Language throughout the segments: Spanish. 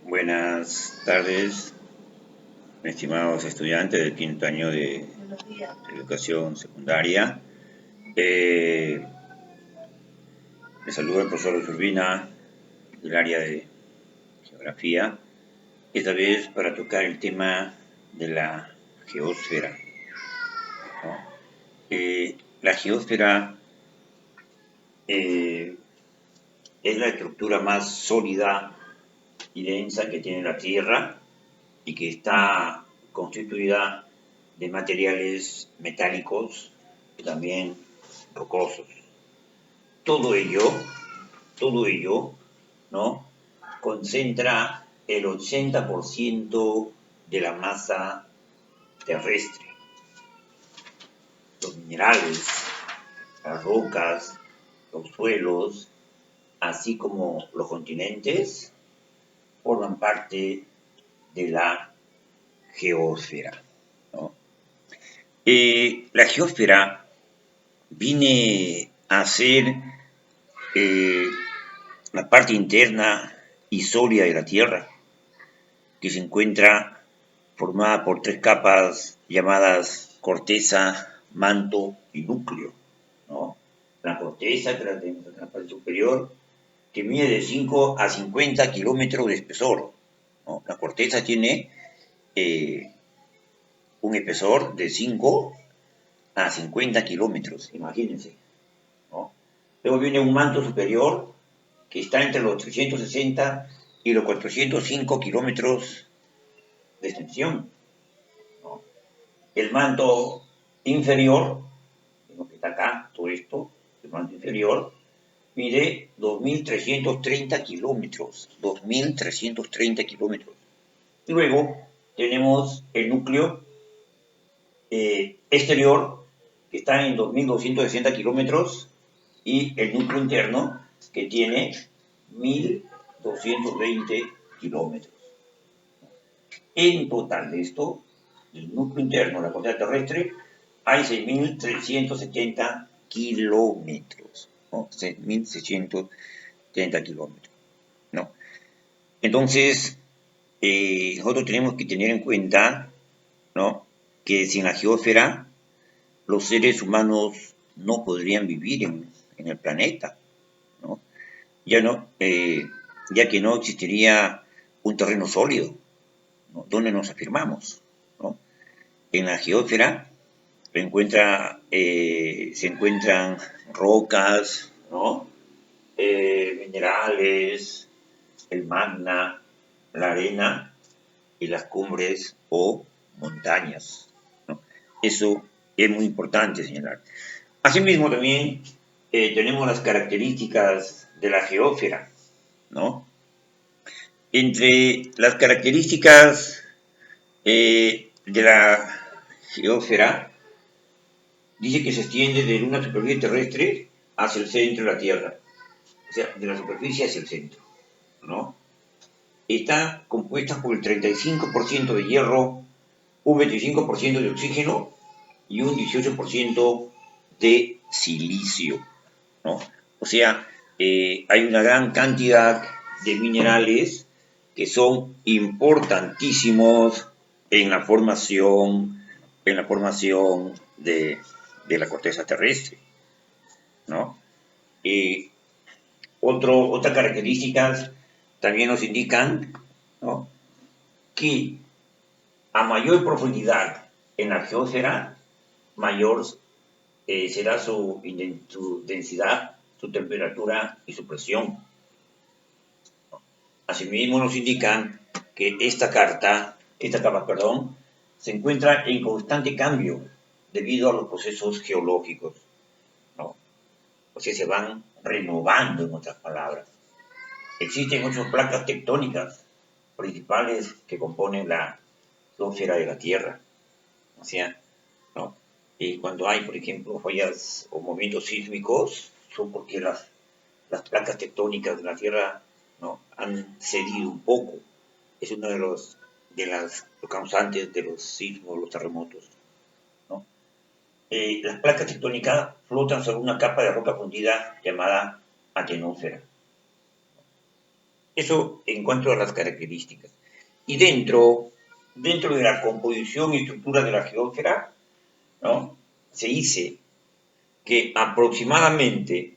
Buenas tardes, estimados estudiantes del quinto año de educación secundaria. Les saluda el profesor Urbina del área de geografía, esta vez para tocar el tema de la geósfera, ¿no? La geósfera es la estructura más sólida y densa que tiene la Tierra y que está constituida de materiales metálicos y también rocosos. Todo ello, ¿no? Concentra el 80% de la masa terrestre. Los minerales, las rocas, los suelos, así como los continentes, forman parte de la geósfera, ¿no? La geósfera viene a ser la parte interna y sólida de la Tierra, que se encuentra formada por tres capas llamadas corteza, manto y núcleo, ¿no? La corteza, que la tenemos en la parte superior, que mide de 5 a 50 kilómetros de espesor, ¿no? La corteza tiene un espesor de 5 a 50 kilómetros, imagínense, ¿no? Luego viene un manto superior que está entre los 360 y los 405 kilómetros de extensión, ¿no? El manto inferior, lo que está acá, todo esto, el manto inferior, mide 2.330 kilómetros, 2.330 kilómetros. Y luego tenemos el núcleo exterior, que está en 2.260 kilómetros, y el núcleo interno, que tiene 1.220 kilómetros. En total de esto, el núcleo interno, la corteza terrestre, hay 6.370 kilómetros, ¿no? 6.670 kilómetros, ¿no? Entonces, nosotros tenemos que tener en cuenta, ¿no?, que sin la geósfera los seres humanos no podrían vivir en el planeta, ¿no? Ya que no existiría un terreno sólido, ¿no?, donde nos afirmamos, ¿no? En la geósfera se encuentran rocas, ¿no?, minerales, el magma, la arena y las cumbres o montañas, ¿no? Eso es muy importante señalar. Asimismo, también tenemos las características de la geósfera, ¿no? Entre las características de la geósfera, dice que se extiende de una superficie terrestre hacia el centro de la Tierra, o sea, de la superficie hacia el centro, ¿no? Está compuesta por el 35% de hierro, un 25% de oxígeno y un 18% de silicio, ¿no? O sea, hay una gran cantidad de minerales que son importantísimos en la formación de la corteza terrestre, ¿no? Otras características también nos indican, ¿no?, que a mayor profundidad en la geósfera, mayor será su densidad, su temperatura y su presión. Asimismo nos indican que esta capa, se encuentra en constante cambio debido a los procesos geológicos, ¿no? O sea, se van renovando, en otras palabras. Existen muchas placas tectónicas principales que componen la geósfera de la Tierra. O sea, ¿no? Y cuando hay, por ejemplo, fallas o movimientos sísmicos, son porque las placas tectónicas de la Tierra, ¿no?, han cedido un poco. Es uno de los causantes de los sismos, los terremotos, ¿no? Las placas tectónicas flotan sobre una capa de roca fundida llamada atenosfera. Eso en cuanto a las características. Y dentro de la composición y estructura de la geósfera, ¿no? Se dice que aproximadamente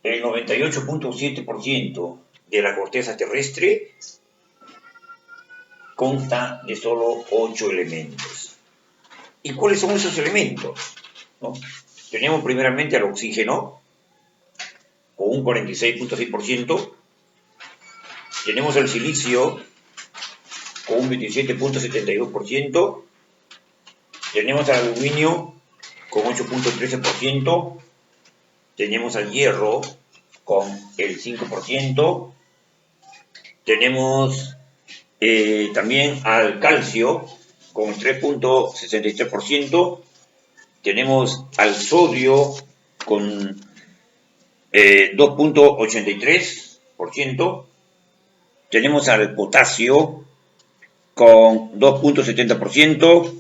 el 98.7% de la corteza terrestre consta de solo 8 elementos. ¿Y cuáles son esos elementos? ¿No? Tenemos primeramente al oxígeno, con un 46.6%, tenemos el silicio, con un 27.72%, tenemos al aluminio, con 8.13%, tenemos al hierro, con el 5%, tenemos también al calcio, con 3.63%, tenemos al sodio, con 2.83%, tenemos al potasio con 2.70%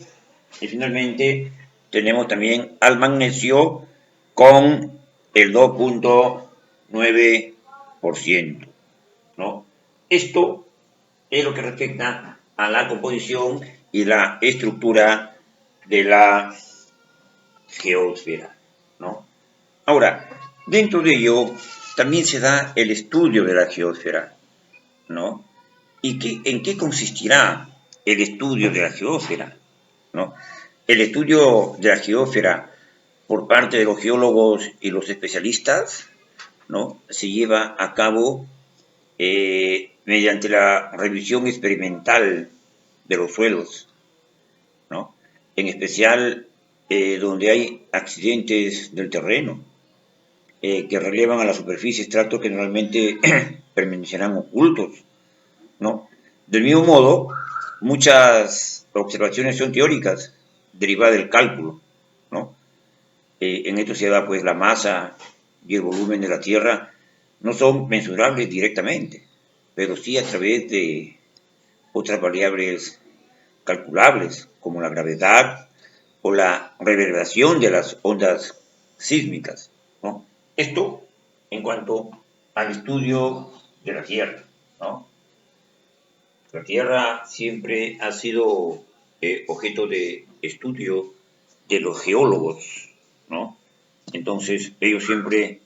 y finalmente tenemos también al magnesio con el 2.9%, ¿no? Esto es lo que respecta a la composición y la estructura de la geósfera, ¿no? Ahora, dentro de ello también se da el estudio de la geósfera, ¿no? ¿Y en qué consistirá el estudio de la geósfera, ¿no? El estudio de la geósfera por parte de los geólogos y los especialistas, ¿no? Se lleva a cabo mediante la revisión experimental de los suelos, ¿no? En especial donde hay accidentes del terreno, que relevan a la superficie estratos que normalmente permanecerán ocultos, ¿no? Del mismo modo, muchas observaciones son teóricas, derivadas del cálculo, ¿no? En esto se da, pues, la masa y el volumen de la Tierra no son mensurables directamente, pero sí a través de otras variables calculables, como la gravedad o la reverberación de las ondas sísmicas, ¿no? Esto en cuanto al estudio de la Tierra, ¿no? La Tierra siempre ha sido objeto de estudio de los geólogos, ¿no? Entonces, ellos siempre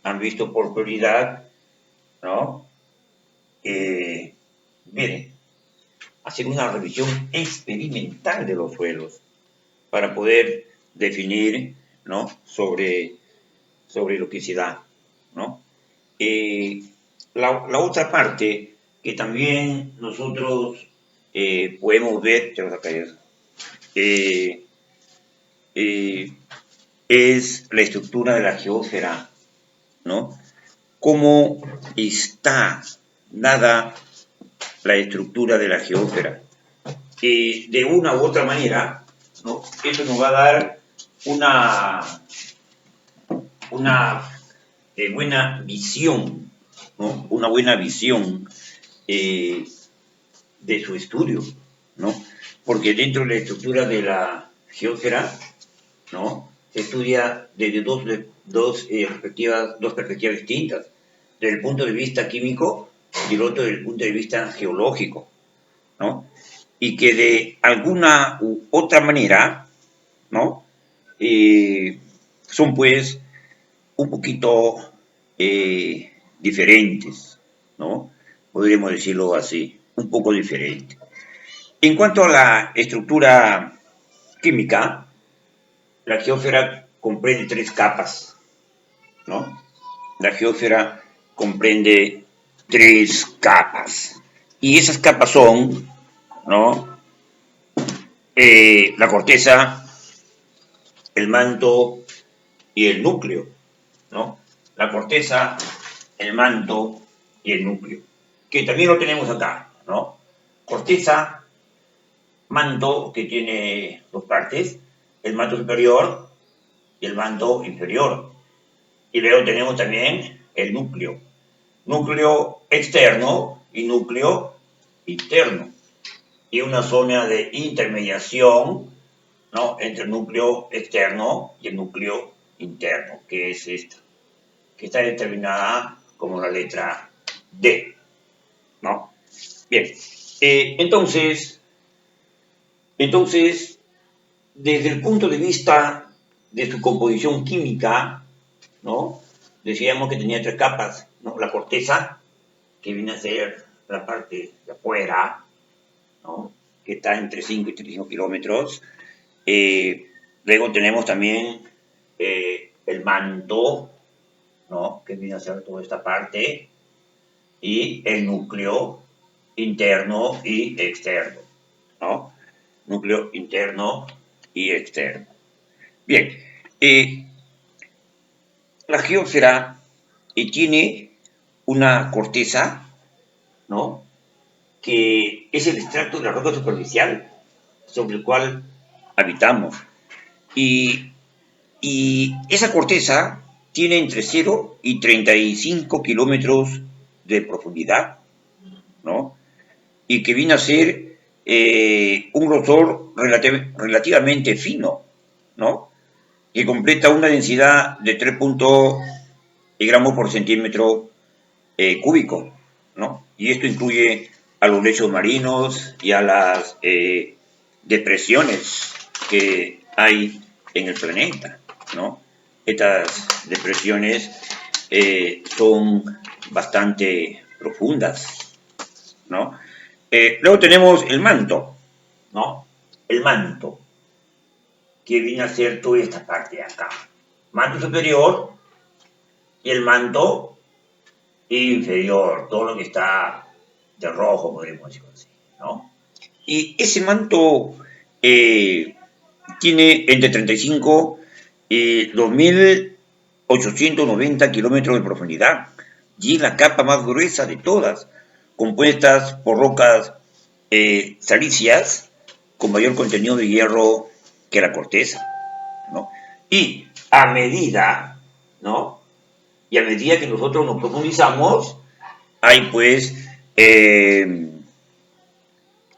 han visto por prioridad, ¿no? Miren, hacer una revisión experimental de los suelos para poder definir, ¿no? sobre lo que se da, ¿no? La otra parte que también nosotros podemos ver, eh, eh, es la estructura de la geósfera, ¿no? Cómo está dada la estructura de la geósfera. De una u otra manera, ¿no? Eso nos va a dar una buena visión, ¿no? Una buena visión de su estudio, ¿no? Porque dentro de la estructura de la geósfera, ¿no? Se estudia desde dos perspectivas distintas, desde el punto de vista químico y el otro desde el punto de vista geológico, ¿no? Y que de alguna u otra manera, ¿no? Son pues un poquito diferentes, ¿no? Podríamos decirlo así, un poco diferente. En cuanto a la estructura química, la geósfera comprende 3 capas, ¿no? La geósfera comprende 3 capas. Y esas capas son, ¿no? La corteza, el manto y el núcleo, ¿no? La corteza, el manto y el núcleo, que también lo tenemos acá, ¿no? Corteza, manto, que tiene 2 partes, el manto superior y el manto inferior. Y luego tenemos también el núcleo. Núcleo externo y núcleo interno. Y una zona de intermediación, ¿no? Entre el núcleo externo y el núcleo interno, que es esta, que está determinada como la letra D, ¿no? Bien, entonces, desde el punto de vista de su composición química, ¿no? Decíamos que tenía tres capas, ¿no? La corteza, que viene a ser la parte de afuera, ¿no? Que está entre 5 y 35 kilómetros. Luego tenemos también el manto, ¿no? Que viene a ser toda esta parte, y el núcleo interno y externo, ¿no? Núcleo interno y externo. Bien, la geósfera tiene una corteza, ¿no? Que es el extracto de la roca superficial sobre el cual habitamos. Y esa corteza tiene entre 0 y 35 kilómetros de profundidad, ¿no? Y que viene a ser un grosor relativamente fino, ¿no? Que completa una densidad de 3 gramos por centímetro cúbico, ¿no? Y esto incluye a los lechos marinos y a las depresiones que hay en el planeta, ¿no? Estas depresiones son bastante profundas, ¿no? Luego tenemos el manto, ¿no? El manto, que viene a ser toda esta parte de acá. Manto superior y el manto inferior, todo lo que está de rojo, podríamos decirlo así, ¿no? Y ese manto tiene entre 35 y 2.890 kilómetros de profundidad y es la capa más gruesa de todas, compuestas por rocas silíceas con mayor contenido de hierro que la corteza, ¿no? Y a medida, ¿no? Y a medida que nosotros nos profundizamos, hay pues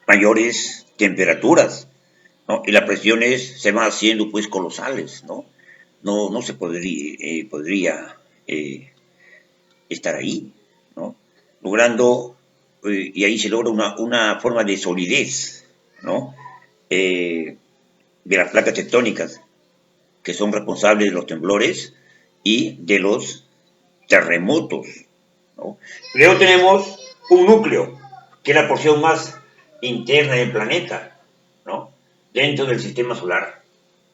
mayores temperaturas, ¿no? Y las presiones se van haciendo pues colosales, ¿no? No se podría estar ahí, ¿no? Logrando, y ahí se logra una forma de solidez, ¿no? De las placas tectónicas, que son responsables de los temblores y de los terremotos, ¿no? Luego tenemos un núcleo, que es la porción más interna del planeta, ¿no? Dentro del sistema solar,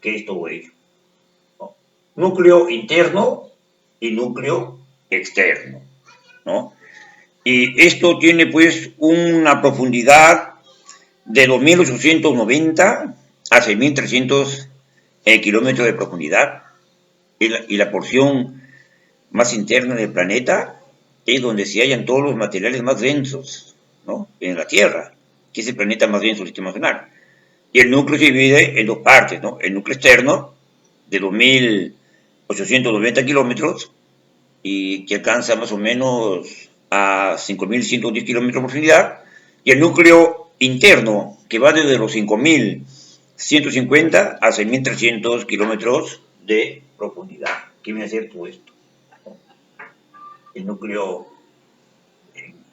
que es todo ello, ¿no? Núcleo interno y núcleo externo, ¿no? Y esto tiene pues una profundidad de 2.890 a 6.300 kilómetros de profundidad, y la porción más interna del planeta es donde se hallan todos los materiales más densos, ¿no? En la Tierra, que es el planeta más denso del sistema solar. Y el núcleo se divide en dos partes, ¿no? El núcleo externo, de 2.890 kilómetros, y que alcanza más o menos a 5.110 kilómetros de profundidad, y el núcleo interno, que va desde los 5.150 a 6.300 kilómetros de profundidad. ¿Qué viene a ser todo esto? El núcleo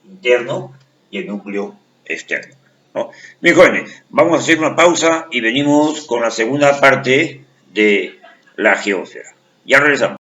interno y el núcleo externo, ¿no? Bien, jóvenes, vamos a hacer una pausa y venimos con la segunda parte de la geósfera. Ya regresamos.